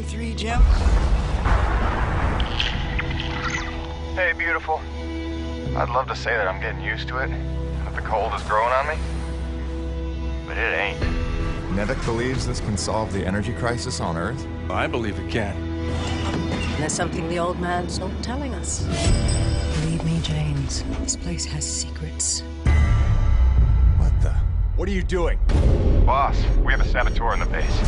3, Jim? Hey, beautiful. I'd love to say that I'm getting used to it, that the cold is growing on me, but it ain't. Nevik believes this can solve the energy crisis on Earth? I believe it can. There's something the old man's not telling us. Believe me, James, this place has secrets. What the? What are you doing? Boss, we have a saboteur in the base.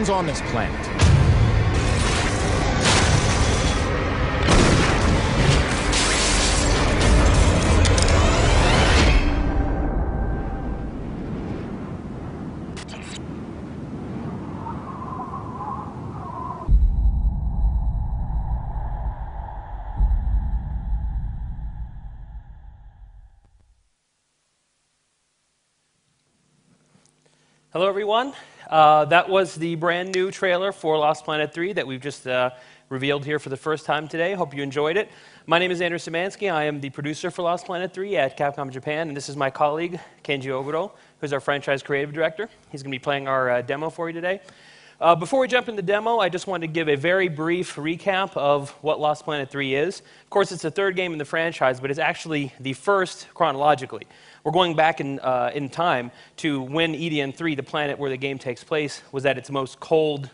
On this planet. Hello, everyone. That was the brand new trailer for Lost Planet 3 that we've just revealed here for the first time today. Hope you enjoyed it. My name is Andrew Szymanski. I am the producer for Lost Planet 3 at Capcom Japan, and this is my colleague, Kenji Oguro, who's our franchise creative director. He's going to be playing our demo for you today. Before we jump into the demo, I just wanted to give a very brief recap of what Lost Planet 3 is. Of course, it's the third game in the franchise, but it's actually the first chronologically. We're going back in time to when EDN 3, the planet where the game takes place, was at its most cold,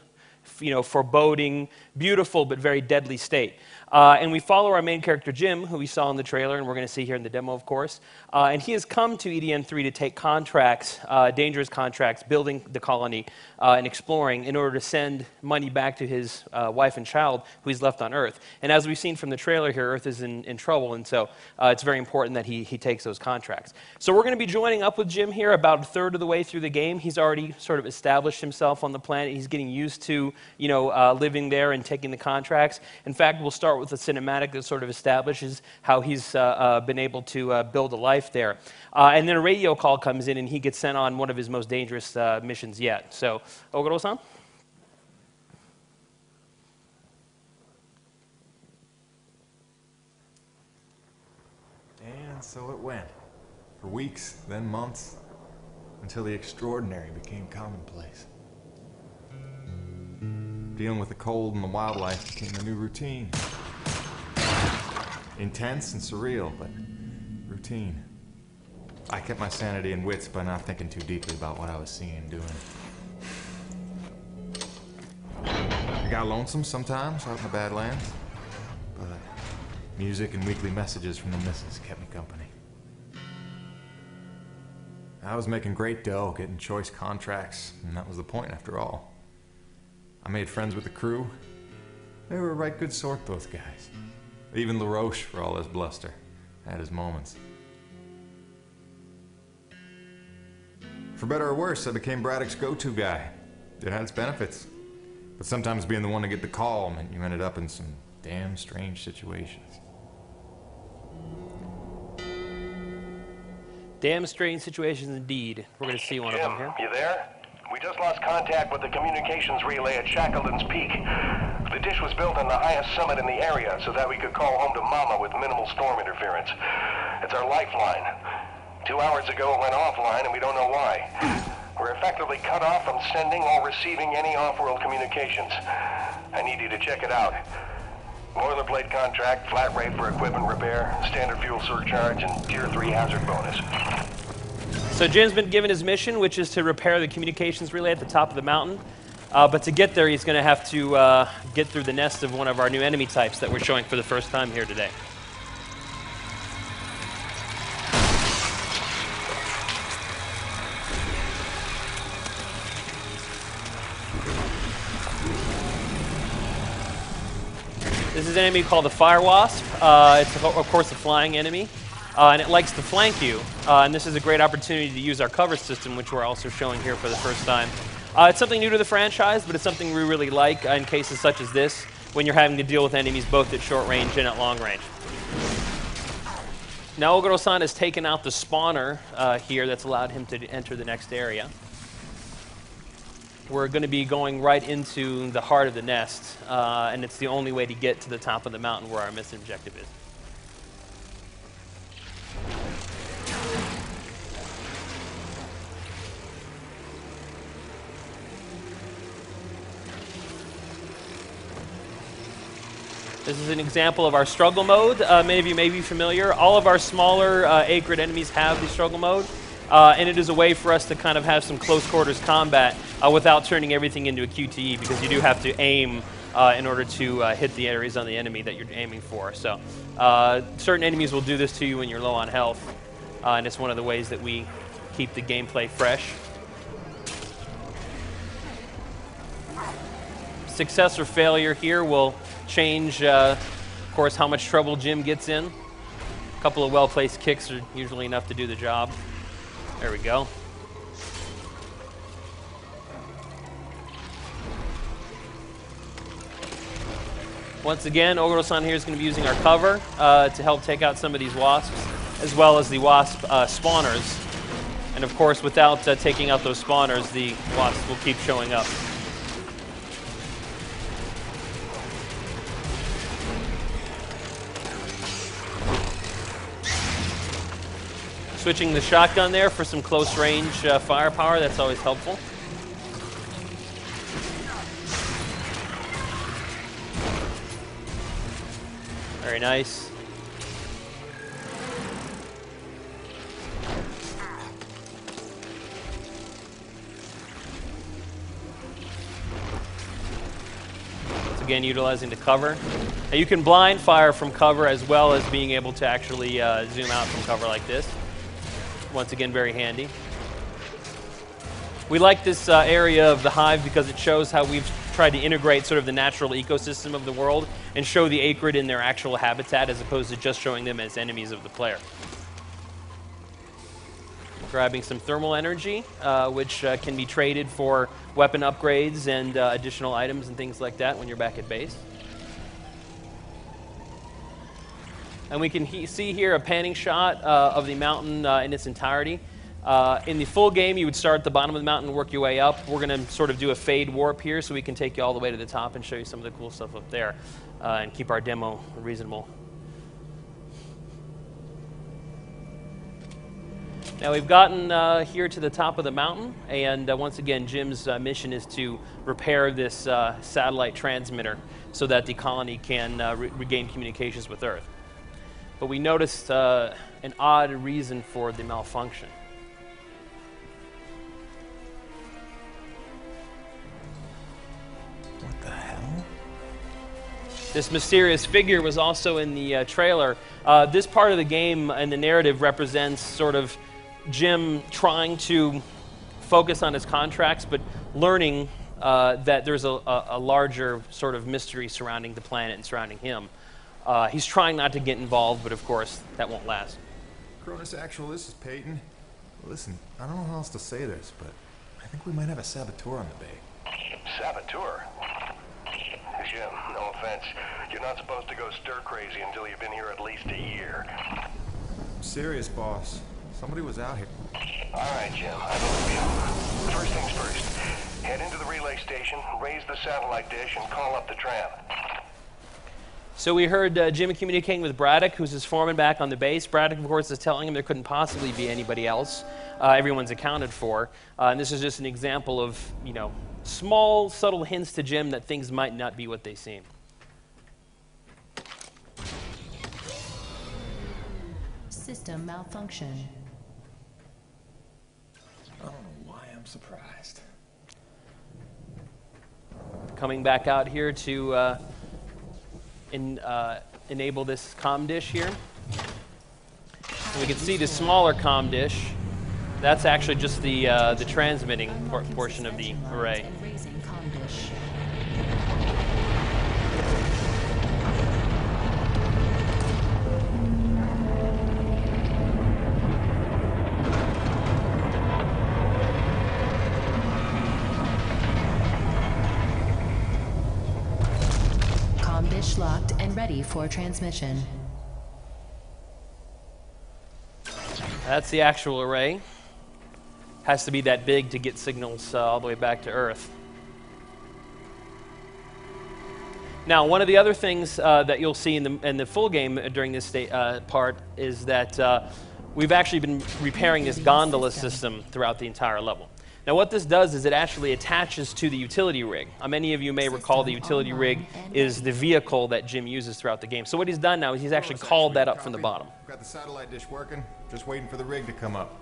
foreboding, beautiful, but very deadly state. And we follow our main character, Jim, who we saw in the trailer, and we're going to see here in the demo, of course. And he has come to EDN 3 to take contracts, dangerous contracts, building the colony and exploring in order to send money back to his wife and child who he's left on Earth. And as we've seen from the trailer here, Earth is in trouble, and so it's very important that he takes those contracts. So we're going to be joining up with Jim here about a third of the way through the game. He's already sort of established himself on the planet. He's getting used to, living there and taking the contracts. In fact, we'll start with a cinematic that sort of establishes how he's been able to build a life there. And then a radio call comes in, and he gets sent on one of his most dangerous missions yet. So, Oguro-san? And so it went. For weeks, then months, until the extraordinary became commonplace. Dealing with the cold and the wildlife became a new routine. Intense and surreal, but routine. I kept my sanity and wits by not thinking too deeply about what I was seeing and doing. I got lonesome sometimes out in the Badlands, but music and weekly messages from the missus kept me company. I was making great dough, getting choice contracts, and that was the point after all. I made friends with the crew. They were a right good sort, those guys. Even LaRoche, for all his bluster, had his moments. For better or worse, I became Braddock's go-to guy. It had its benefits. But sometimes being the one to get the call meant you ended up in some damn strange situations. Damn strange situations indeed. We're going to see one of them here. You there? We just lost contact with the communications relay at Shackleton's Peak. The dish was built on the highest summit in the area so that we could call home to Mama with minimal storm interference. It's our lifeline. 2 hours ago it went offline and we don't know why. We're effectively cut off from sending or receiving any off-world communications. I need you to check it out. Boilerplate contract, flat rate for equipment repair, standard fuel surcharge, and Tier 3 hazard bonus. So Jim's been given his mission, which is to repair the communications relay at the top of the mountain. But to get there, he's going to have to get through the nest of one of our new enemy types that we're showing for the first time here today. This is an enemy called the Fire Wasp. It's, of course, a flying enemy. And it likes to flank you. And this is a great opportunity to use our cover system, which we're also showing here for the first time. It's something new to the franchise, but it's something we really like in cases such as this, when you're having to deal with enemies both at short range and at long range. Now Oguro-san has taken out the spawner here that's allowed him to enter the next area. We're going to be going right into the heart of the nest, and it's the only way to get to the top of the mountain where our mission objective is. This is an example of our struggle mode. Many of you may be familiar. All of our smaller A-grid enemies have the struggle mode, and it is a way for us to kind of have some close quarters combat without turning everything into a QTE, because you do have to aim in order to hit the areas on the enemy that you're aiming for. So certain enemies will do this to you when you're low on health, and it's one of the ways that we keep the gameplay fresh. Success or failure here will change, of course, how much trouble Jim gets in. A couple of well-placed kicks are usually enough to do the job. There we go. Once again, Oguro-san here is going to be using our cover to help take out some of these wasps, as well as the wasp spawners. And of course, without taking out those spawners, the wasps will keep showing up. Switching the shotgun there for some close range firepower, that's always helpful. Very nice. Once again, utilizing the cover. Now you can blind fire from cover as well as being able to actually zoom out from cover like this. Once again, very handy. We like this area of the hive because it shows how we've tried to integrate sort of the natural ecosystem of the world and show the acrid in their actual habitat as opposed to just showing them as enemies of the player. Grabbing some thermal energy, which can be traded for weapon upgrades and additional items and things like that when you're back at base. And we can see here a panning shot of the mountain in its entirety. In the full game, you would start at the bottom of the mountain and work your way up. We're going to sort of do a fade warp here so we can take you all the way to the top and show you some of the cool stuff up there and keep our demo reasonable. Now we've gotten here to the top of the mountain, and once again, Jim's mission is to repair this satellite transmitter so that the colony can regain communications with Earth. But we noticed an odd reason for the malfunction. What the hell? This mysterious figure was also in the trailer. This part of the game and the narrative represents sort of Jim trying to focus on his contracts, but learning that there's a larger sort of mystery surrounding the planet and surrounding him. He's trying not to get involved, but of course, that won't last. Cronus Actual, this is Peyton. Listen, I don't know how else to say this, but I think we might have a saboteur on the bay. Saboteur? Jim, no offense. You're not supposed to go stir-crazy until you've been here at least a year. I'm serious, boss. Somebody was out here. All right, Jim, I believe you. First things first. Head into the relay station, raise the satellite dish, and call up the tram. So we heard Jim communicating with Braddock, who's his foreman back on the base. Braddock, of course, is telling him there couldn't possibly be anybody else. Everyone's accounted for. And this is just an example of, you know, small, subtle hints to Jim that things might not be what they seem. System malfunction. I don't know why I'm surprised. Coming back out here to enable this comm dish here. And we can see the smaller comm dish. That's actually just the transmitting portion of the array. ready for transmission. That's the actual array. Has to be that big to get signals all the way back to Earth. Now, one of the other things that you'll see in the full game during this part is that we've actually been repairing this gondola system throughout the entire level. Now, what this does is it actually attaches to the utility rig. Many of you may recall the utility rig is the vehicle that Jim uses throughout the game. So what he's done now is he's actually called that up from the bottom. Got the satellite dish working, just waiting for the rig to come up.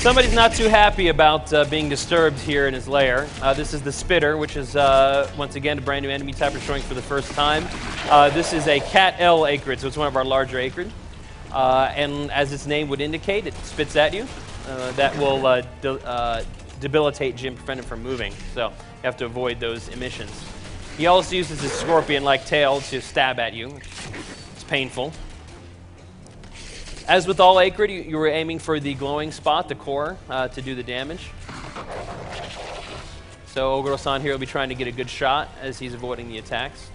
Somebody's not too happy about being disturbed here in his lair. This is the Spitter, which is, once again, a brand new enemy type we're showing for the first time. This is a Cat L acrid, so it's one of our larger acrid. And as its name would indicate, it spits at you. That will debilitate Jim, prevent him from moving. So you have to avoid those emissions. He also uses his scorpion-like tail to stab at you. It's painful. As with all acrid, you were aiming for the glowing spot, the core, to do the damage. So Oguro-san here will be trying to get a good shot as he's avoiding the attacks.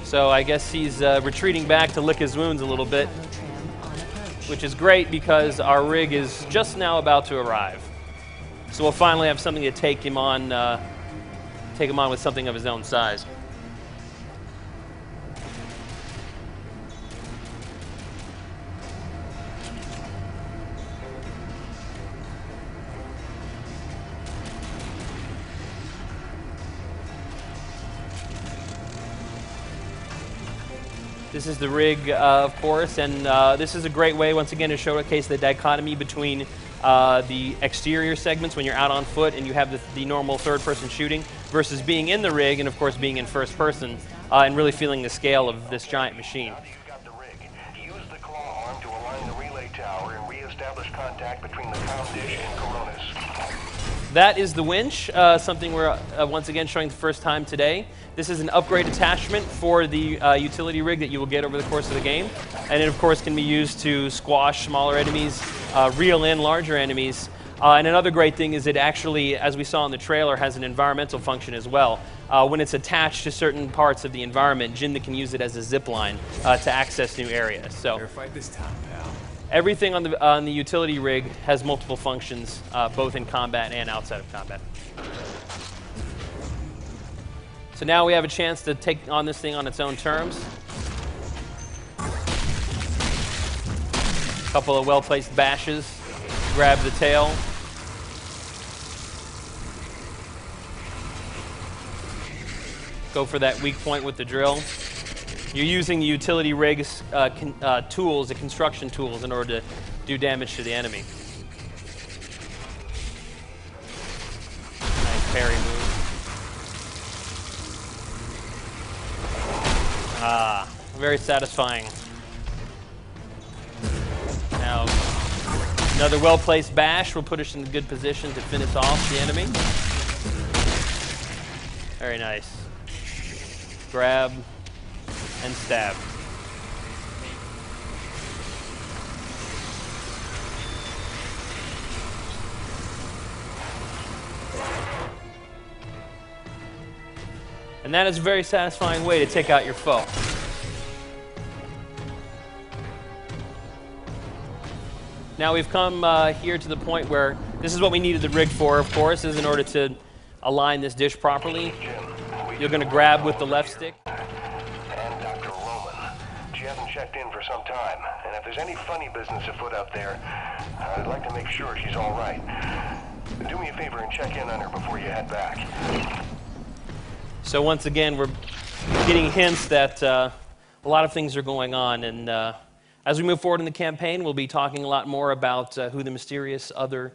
So I guess he's retreating back to lick his wounds a little bit, which is great because our rig is just now about to arrive. So we'll finally have something to take him on with something of his own size. This is the rig, of course, and this is a great way, once again, to showcase the dichotomy between the exterior segments when you're out on foot and you have the normal third-person shooting versus being in the rig and, of course, being in first person and really feeling the scale of this giant machine. You've got the rig. Use the claw arm to align the relay tower and re-establish contact between the comm dish and Coronas. That is the winch, something we're once again showing the first time today. This is an upgrade attachment for the utility rig that you will get over the course of the game. And it, of course, can be used to squash smaller enemies, reel in larger enemies. And another great thing is it actually, as we saw in the trailer, has an environmental function as well. When it's attached to certain parts of the environment, Jin can use it as a zip line to access new areas. So Fair fight this time, pal. everything on the utility rig has multiple functions, both in combat and outside of combat. So now we have a chance to take on this thing on its own terms. A couple of well-placed bashes. Grab the tail. Go for that weak point with the drill. You're using the utility rig's tools, the construction tools, in order to do damage to the enemy. Nice parry move. Very satisfying. Now, another well-placed bash will put us in a good position to finish off the enemy. Very nice. Grab and stab. And that is a very satisfying way to take out your foe. Now we've come here to the point where this is what we needed the rig for, of course, is in order to align this dish properly. You're going to grab with the left stick. And Dr. Roman. She hasn't checked in for some time, and if there's any funny business afoot out there, I'd like to make sure she's all right. Do me a favor and check in on her before you head back. So once again, we're getting hints that a lot of things are going on, and As we move forward in the campaign, we'll be talking a lot more about who the mysterious other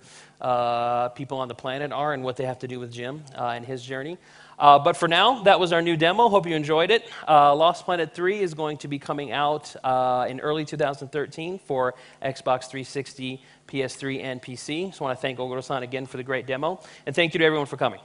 people on the planet are and what they have to do with Jim and his journey. But for now, that was our new demo. Hope you enjoyed it. Lost Planet 3 is going to be coming out in early 2013 for Xbox 360, PS3, and PC. So I want to thank Oguro-san again for the great demo. And thank you to everyone for coming.